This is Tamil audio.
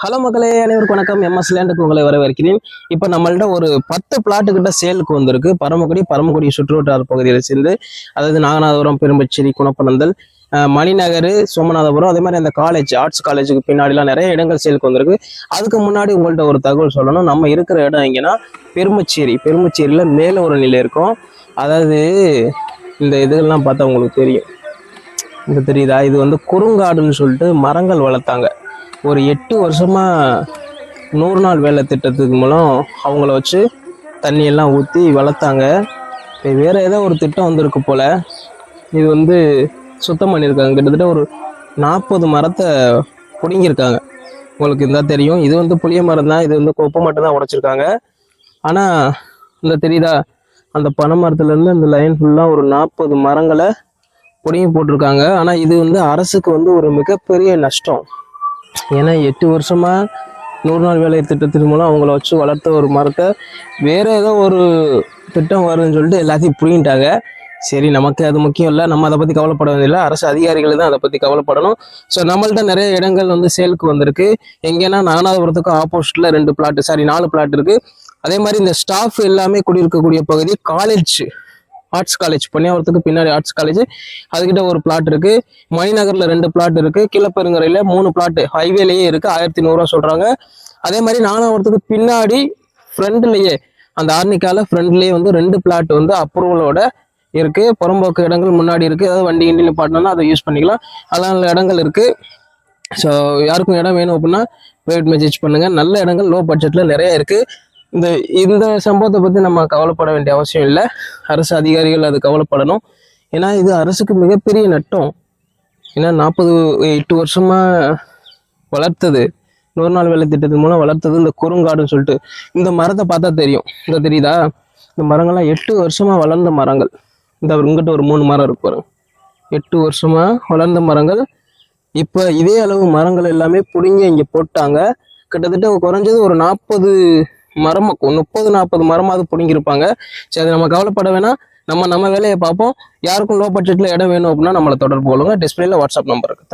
ஹலோ மக்களே, அனைவருக்கும் வணக்கம். எம்எஸ் லேண்டுக்கு உங்களை வரவேற்கிறேன். இப்போ நம்மள்ட்ட ஒரு 10 பிளாட்டு கிட்ட சேலுக்கு வந்திருக்கு. பரமக்குடி சுற்றுவட்டார பகுதியில் சேர்ந்து, அதாவது நாகநாதபுரம், பெரும்பச்சேரி, குணப்பனந்தல், மணிநகர், சோமநாதபுரம், அதே மாதிரி அந்த காலேஜ், ஆர்ட்ஸ் காலேஜுக்கு பின்னாடிலாம் நிறைய இடங்கள் சேலுக்கு வந்திருக்கு. அதுக்கு முன்னாடி உங்கள்கிட்ட ஒரு தகவல் சொல்லணும். நம்ம இருக்கிற இடம் எங்கன்னா பெரும்பச்சேரியில் மேலே ஒரு நிலை இருக்கும். அதாவது இந்த இதெல்லாம் பார்த்தா உங்களுக்கு தெரியும். இந்த தெரியுதா? இது வந்து குறுங்காடுன்னு சொல்லிட்டு மரங்கள் வளர்த்தாங்க. ஒரு 8 வருஷமாக 100 நாள் வேலை திட்டத்துக்கு மூலம் அவங்கள வச்சு தண்ணியெல்லாம் ஊற்றி வளர்த்தாங்க. வேறு ஏதோ ஒரு திட்டம் வந்திருக்கு போல். இது வந்து சுத்தம் பண்ணியிருக்காங்க. கிட்டத்தட்ட ஒரு 40 மரத்தை பிடுங்கியிருக்காங்க. உங்களுக்கு இருந்தால் தெரியும். இது வந்து புளிய மரம் தான். இது வந்து கொப்பை மட்டும் தான் உடைச்சிருக்காங்க. ஆனால் இந்த தெரியுதா, அந்த பனை மரத்துலேருந்து அந்த லைன் ஃபுல்லாக ஒரு 40 மரங்களை பிடுங்கி போட்டிருக்காங்க. ஆனால் இது வந்து அரசுக்கு வந்து ஒரு மிகப்பெரிய நஷ்டம். ஏன்னா 8 வருஷமா 100 நாள் வேலை திட்டத்தின் மூலம் அவங்கள வச்சு வளர்த்த ஒரு மரத்தை வேற ஏதோ ஒரு திட்டம் வருதுன்னு சொல்லிட்டு எல்லாத்தையும் புரிஞ்சிட்டாங்க. சரி, நமக்கு அது முக்கியம் இல்லை, நம்ம அதை பற்றி கவலைப்பட வேண்டியதில்லை. அரசு அதிகாரிகள் தான் அதை பற்றி கவலைப்படணும். ஸோ நம்மள்ட்ட நிறைய இடங்கள் வந்து சேலுக்கு வந்திருக்கு. எங்கன்னா நாகநாதபுரத்துக்கு ஆப்போசிட்டில் 4 பிளாட் இருக்குது. அதே மாதிரி இந்த ஸ்டாஃப் எல்லாமே குடியிருக்கக்கூடிய பகுதி காலேஜ், ஆர்ட்ஸ் காலேஜ், பொன்னியாவரத்துக்கு பின்னாடி ஆர்ட்ஸ் காலேஜ், அதுக்கிட்ட ஒரு பிளாட் இருக்கு. மணிநகர்ல 2 பிளாட் இருக்கு. கீழப்பெருங்கரையில 3 பிளாட் ஹைவேலேயே இருக்கு. 1100 ரூபா சொல்றாங்க. அதே மாதிரி நாகநாதபுரத்துக்கு பின்னாடி ஃப்ரண்ட்லயே, அந்த ஆர்னிக்கால ஃப்ரண்ட்லயே வந்து 2 பிளாட் வந்து அப்ரூவலோட இருக்கு. புறம்போக்கு இடங்கள் முன்னாடி இருக்கு. ஏதாவது வண்டி கிண்டி நிப்பாட்டினா அதை யூஸ் பண்ணிக்கலாம். அதனால இடங்கள் இருக்கு. ஸோ யாருக்கும் இடம் வேணும் அப்படின்னா ப்ரைவேட் மெசேஜ் பண்ணுங்க. நல்ல இடங்கள் லோ பட்ஜெட்ல நிறைய இருக்கு. இந்த சம்பவத்தை பற்றி நம்ம கவலைப்பட வேண்டிய அவசியம் இல்லை. அரசு அதிகாரிகள் அது கவலைப்படணும். ஏன்னா இது அரசுக்கு மிகப்பெரிய நட்டம். ஏன்னா 8 வருஷமா வளர்த்தது, 100 நாள் வேலை திட்டத்தின் மூலம் வளர்த்தது இந்த குறுங்காடுன்னு சொல்லிட்டு. இந்த மரத்தை பார்த்தா தெரியும். இந்த தெரியுதா, இந்த மரங்கள்லாம் 8 வருஷமா வளர்ந்த மரங்கள். இந்த இங்கிட்ட ஒரு 3 மரம் இருக்கு பாருங்க. 8 வருஷமா வளர்ந்த மரங்கள். இப்போ இதே அளவு மரங்கள் எல்லாமே பிடுங்கி இங்கே போட்டாங்க. கிட்டத்தட்ட குறைஞ்சது ஒரு 40 மரம், 30-40 மரமாவது பிடுங்கிருப்பாங்க. சரி, அதை நம்ம கவலைப்பட வேணாம். நம்ம வேலையை பார்ப்போம். யாருக்கும் லோ பட்ஜெட்ல இடம் வேணும் அப்படின்னா நம்மளை தொடர்பு கொள்ளுங்க. டிஸ்பிளேல வாட்ஸ்அப் நம்பர் இருக்கு.